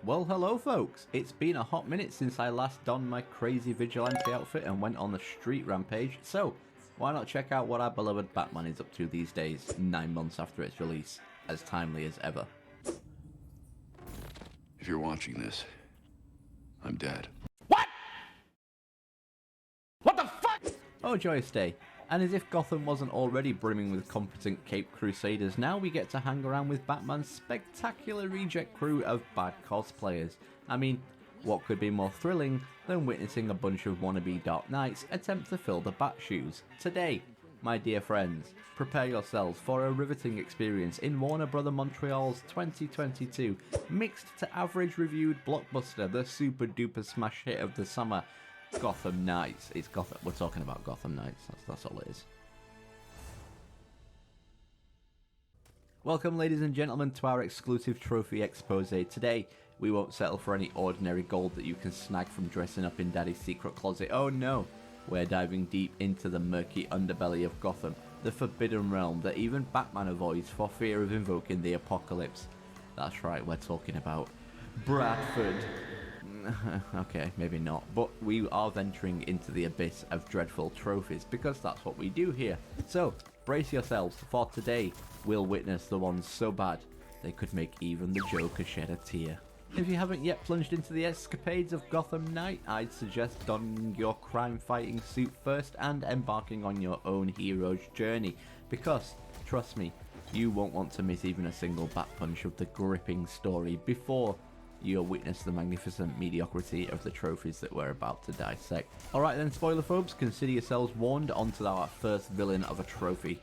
Well, hello folks, it's been a hot minute since I last donned my crazy vigilante outfit and went on the street rampage, so why not check out what our beloved Batman is up to these days, 9 months after its release, as timely as ever. If you're watching this, I'm dead. What? What the fuck? Oh, joyous day. And as if Gotham wasn't already brimming with competent Cape Crusaders, now we get to hang around with Batman's spectacular reject crew of bad cosplayers. I mean, what could be more thrilling than witnessing a bunch of wannabe Dark Knights attempt to fill the Bat shoes? Today, my dear friends, prepare yourselves for a riveting experience in Warner Bros. Montreal's 2022 mixed to average reviewed blockbuster, the super duper smash hit of the summer, Gotham Knights. It's Gotham. We're talking about Gotham Knights. That's all it is. Welcome, ladies and gentlemen, to our exclusive trophy expose. Today, we won't settle for any ordinary gold that you can snag from dressing up in Daddy's secret closet. Oh no, we're diving deep into the murky underbelly of Gotham, the forbidden realm that even Batman avoids for fear of invoking the apocalypse. That's right, we're talking about Bradford. Okay, maybe not, but we are venturing into the abyss of dreadful trophies because that's what we do here. So, brace yourselves, for today we'll witness the ones so bad they could make even the Joker shed a tear. If you haven't yet plunged into the escapades of Gotham Knight, I'd suggest donning your crime-fighting suit first and embarking on your own hero's journey, because, trust me, you won't want to miss even a single bat punch of the gripping story before you'll witness the magnificent mediocrity of the trophies that we're about to dissect. Alright then, spoilerphobes, consider yourselves warned. On to our first villain of a trophy.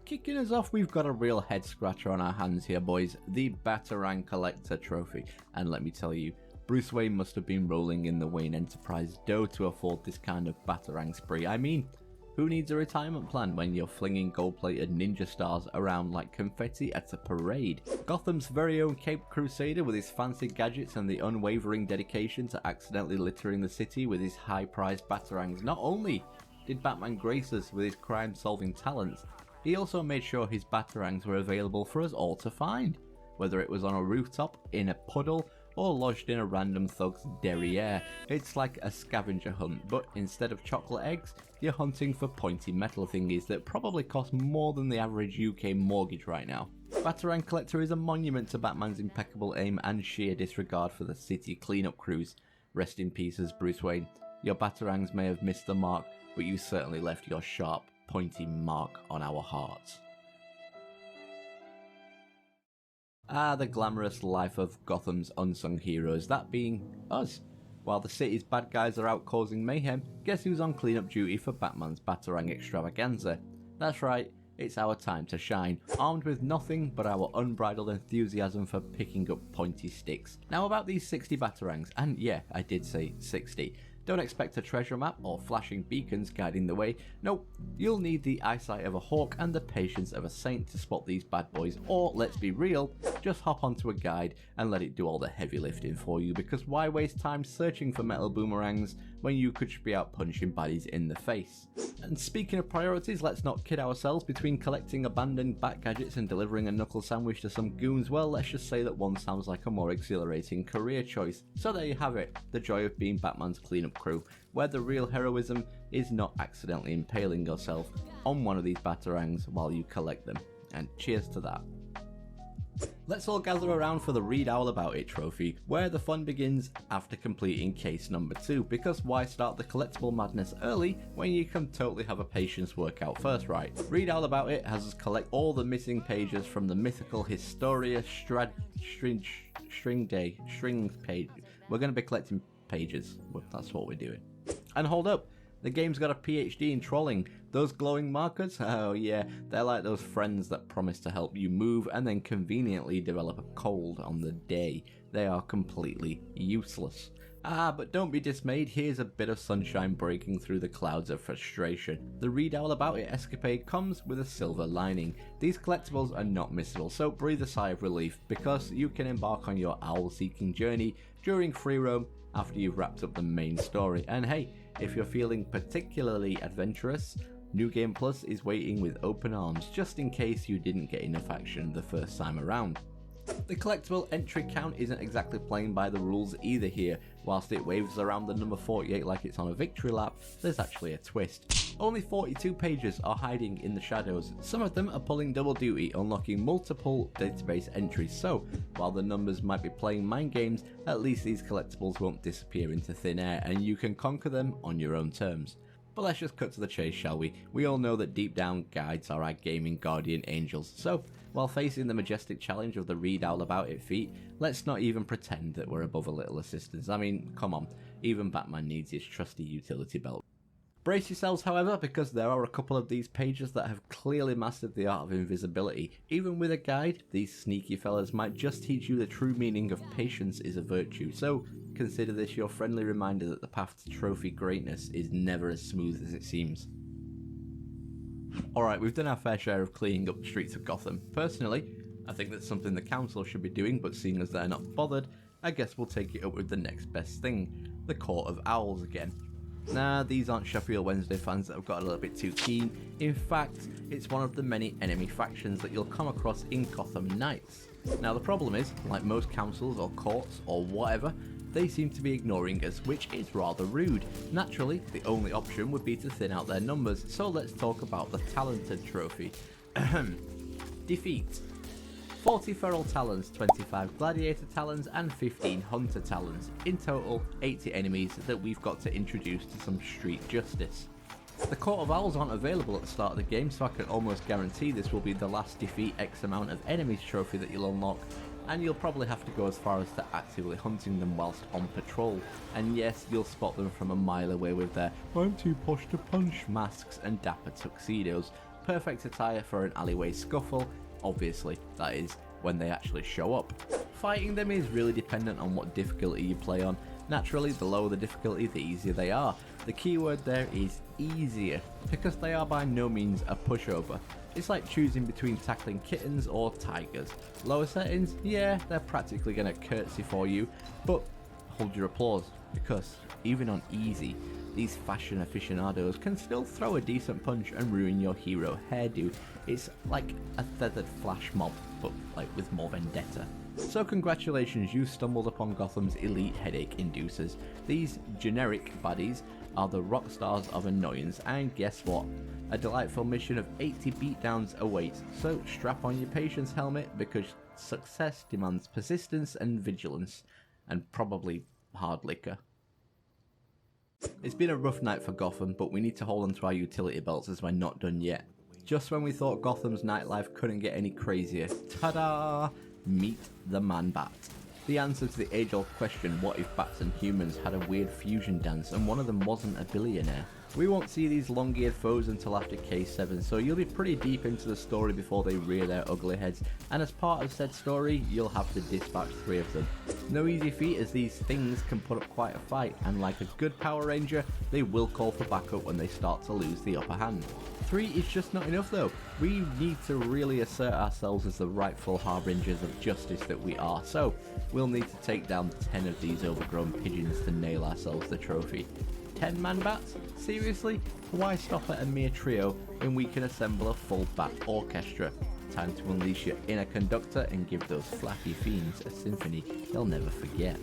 Kicking us off, we've got a real head scratcher on our hands here, boys, the Batarang Collector trophy. And let me tell you, Bruce Wayne must have been rolling in the Wayne Enterprise dough to afford this kind of Batarang spree. I mean, who needs a retirement plan when you're flinging gold-plated ninja stars around like confetti at a parade? Gotham's very own Cape Crusader with his fancy gadgets and the unwavering dedication to accidentally littering the city with his high-priced Batarangs. Not only did Batman grace us with his crime-solving talents, he also made sure his Batarangs were available for us all to find, whether it was on a rooftop, in a puddle, or lodged in a random thug's derriere. It's like a scavenger hunt, but instead of chocolate eggs, you're hunting for pointy metal thingies that probably cost more than the average UK mortgage right now. Batarang Collector is a monument to Batman's impeccable aim and sheer disregard for the city cleanup crews. Rest in pieces, Bruce Wayne. Your Batarangs may have missed the mark, but you certainly left your sharp, pointy mark on our hearts. Ah, the glamorous life of Gotham's unsung heroes, that being us. While the city's bad guys are out causing mayhem, guess who's on cleanup duty for Batman's Batarang extravaganza? That's right, it's our time to shine, armed with nothing but our unbridled enthusiasm for picking up pointy sticks. Now about these 60 Batarangs, and yeah, I did say 60. Don't expect a treasure map or flashing beacons guiding the way. Nope, you'll need the eyesight of a hawk and the patience of a saint to spot these bad boys, or let's be real, just hop onto a guide and let it do all the heavy lifting for you, because why waste time searching for metal boomerangs when you could be out punching baddies in the face? And speaking of priorities, let's not kid ourselves. Between collecting abandoned bat gadgets and delivering a knuckle sandwich to some goons, well, let's just say that one sounds like a more exhilarating career choice. So there you have it, the joy of being Batman's cleanup crew, where the real heroism is not accidentally impaling yourself on one of these Batarangs while you collect them. And cheers to that. Let's all gather around for the Read All About It trophy, where the fun begins after completing case number 2, because why start the collectible madness early when you can totally have a patience workout first, right? Read All About It has us collect all the missing pages from the mythical Historia String page. We're going to be collecting pages, that's what we're doing. And hold up, the game's got a PhD in trolling. Those glowing markers? Oh yeah, they're like those friends that promise to help you move and then conveniently develop a cold on the day. They are completely useless. Ah, but don't be dismayed, here's a bit of sunshine breaking through the clouds of frustration. The Read All About It escapade comes with a silver lining. These collectibles are not missable, so breathe a sigh of relief, because you can embark on your owl-seeking journey during free roam after you've wrapped up the main story. And hey, if you're feeling particularly adventurous, New Game Plus is waiting with open arms, just in case you didn't get enough action the first time around. The collectible entry count isn't exactly playing by the rules either here. Whilst it waves around the number 48 like it's on a victory lap, there's actually a twist. Only 42 pages are hiding in the shadows. Some of them are pulling double duty, unlocking multiple database entries, so while the numbers might be playing mind games, at least these collectibles won't disappear into thin air and you can conquer them on your own terms. But let's just cut to the chase, shall we? We all know that deep down guides are our gaming guardian angels, so while facing the majestic challenge of the read all about it feat, let's not even pretend that we're above a little assistance. I mean, come on, even Batman needs his trusty utility belt. Brace yourselves, however, because there are a couple of these pages that have clearly mastered the art of invisibility. Even with a guide, these sneaky fellas might just teach you the true meaning of patience is a virtue, so consider this your friendly reminder that the path to trophy greatness is never as smooth as it seems. Alright, we've done our fair share of cleaning up the streets of Gotham. Personally, I think that's something the council should be doing, but seeing as they're not bothered, I guess we'll take it up with the next best thing, the Court of Owls again. Nah, these aren't Sheffield Wednesday fans that have got a little bit too keen. In fact, it's one of the many enemy factions that you'll come across in Gotham Knights. Now the problem is, like most councils or courts or whatever, they seem to be ignoring us, which is rather rude. Naturally, the only option would be to thin out their numbers, so let's talk about the Talented Trophy. Defeat. 40 Feral Talons, 25 Gladiator Talons and 15 Hunter Talons. In total, 80 enemies that we've got to introduce to some street justice. The Court of Owls aren't available at the start of the game, so I can almost guarantee this will be the last defeat X amount of enemies trophy that you'll unlock, and you'll probably have to go as far as to actively hunting them whilst on patrol. And yes, you'll spot them from a mile away with their "I'm too posh to punch" masks and dapper tuxedos. Perfect attire for an alleyway scuffle. Obviously, that is when they actually show up. Fighting them is really dependent on what difficulty you play on. Naturally, the lower the difficulty, the easier they are. The keyword there is easier, because they are by no means a pushover. It's like choosing between tackling kittens or tigers. Lower settings, yeah, they're practically going to curtsy for you, but hold your applause, because even on easy, these fashion aficionados can still throw a decent punch and ruin your hero hairdo. It's like a feathered flash mob, but like with more vendetta. So congratulations, you stumbled upon Gotham's elite headache inducers. These generic baddies are the rock stars of annoyance, and guess what? A delightful mission of 80 beatdowns awaits, so strap on your patience helmet because success demands persistence and vigilance, and probably hard liquor. It's been a rough night for Gotham, but we need to hold on to our utility belts as we're not done yet. Just when we thought Gotham's nightlife couldn't get any crazier, ta-da! Meet the ManBat. The answer to the age-old question, what if bats and humans had a weird fusion dance and one of them wasn't a billionaire? We won't see these long-eared foes until after K7, so you'll be pretty deep into the story before they rear their ugly heads, and as part of said story, you'll have to dispatch 3 of them. No easy feat, as these things can put up quite a fight, and like a good Power Ranger, they will call for backup when they start to lose the upper hand. 3 is just not enough though. We need to really assert ourselves as the rightful harbingers of justice that we are, so we'll need to take down 10 of these overgrown pigeons to nail ourselves the trophy. 10 ManBats? Seriously? Why stop at a mere trio when we can assemble a full bat orchestra? Time to unleash your inner conductor and give those flappy fiends a symphony they'll never forget.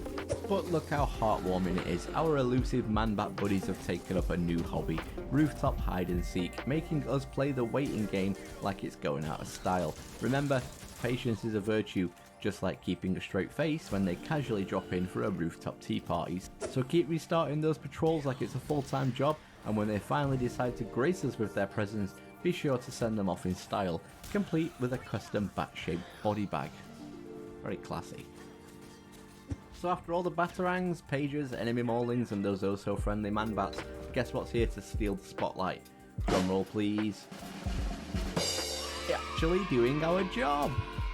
But look how heartwarming it is. Our elusive ManBat buddies have taken up a new hobby, rooftop hide and seek, making us play the waiting game like it's going out of style. Remember, patience is a virtue, just like keeping a straight face when they casually drop in for a rooftop tea parties. So keep restarting those patrols like it's a full-time job, and when they finally decide to grace us with their presence, be sure to send them off in style, complete with a custom bat-shaped body bag. Very classy. So after all the Batarangs, pages, enemy maulings and those oh-so-friendly ManBats, guess what's here to steal the spotlight? Drumroll please. Actually doing our job!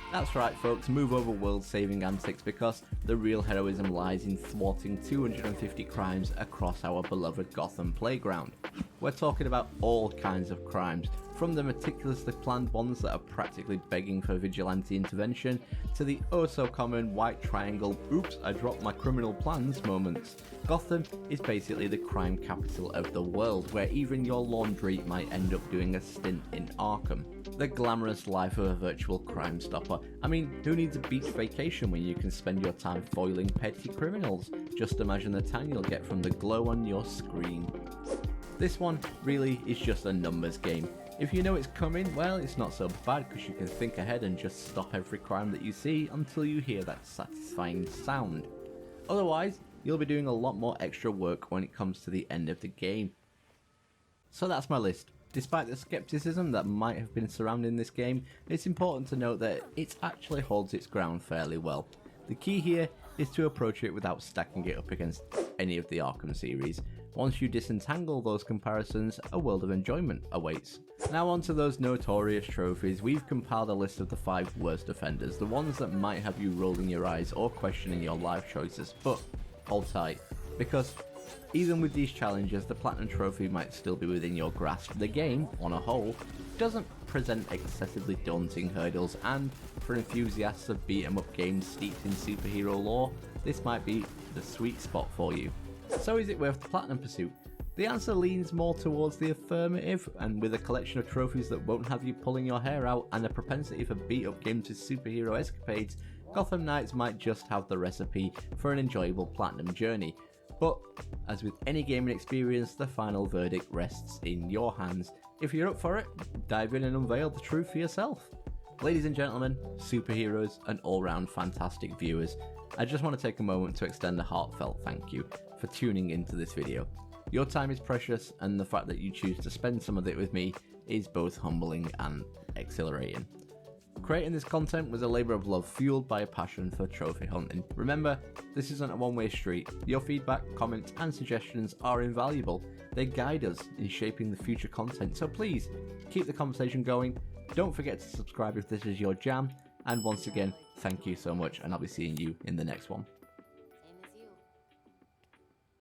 That's right folks, move over world-saving antics, because the real heroism lies in thwarting 250 crimes across our beloved Gotham playground. We're talking about all kinds of crimes, from the meticulously planned ones that are practically begging for vigilante intervention, to the oh-so-common white triangle "oops, I dropped my criminal plans" moments. Gotham is basically the crime capital of the world, where even your laundry might end up doing a stint in Arkham. The glamorous life of a virtual crime stopper. I mean, who needs a beach vacation when you can spend your time foiling petty criminals? Just imagine the tan you'll get from the glow on your screen. This one really is just a numbers game. If you know it's coming, well, it's not so bad because you can think ahead and just stop every crime that you see until you hear that satisfying sound. Otherwise, you'll be doing a lot more extra work when it comes to the end of the game. So that's my list. Despite the skepticism that might have been surrounding this game, it's important to note that it actually holds its ground fairly well. The key here is to approach it without stacking it up against any of the Arkham series. Once you disentangle those comparisons, a world of enjoyment awaits. Now on to those notorious trophies. We've compiled a list of the 5 worst offenders, the ones that might have you rolling your eyes or questioning your life choices, but hold tight, because even with these challenges, the Platinum Trophy might still be within your grasp. The game, on a whole, doesn't present excessively daunting hurdles, and for enthusiasts of beat-em-up games steeped in superhero lore, this might be the sweet spot for you. So is it worth the Platinum Pursuit? The answer leans more towards the affirmative, and with a collection of trophies that won't have you pulling your hair out and a propensity for beat-up games with superhero escapades, Gotham Knights might just have the recipe for an enjoyable Platinum journey. But, as with any gaming experience, the final verdict rests in your hands. If you're up for it, dive in and unveil the truth for yourself. Ladies and gentlemen, superheroes and all-round fantastic viewers, I just want to take a moment to extend a heartfelt thank you for tuning into this video. Your time is precious, and the fact that you choose to spend some of it with me is both humbling and exhilarating. Creating this content was a labour of love fueled by a passion for trophy hunting. Remember, this isn't a one-way street. Your feedback, comments and suggestions are invaluable. They guide us in shaping the future content, so please keep the conversation going. Don't forget to subscribe if this is your jam, and once again, thank you so much, and I'll be seeing you in the next one.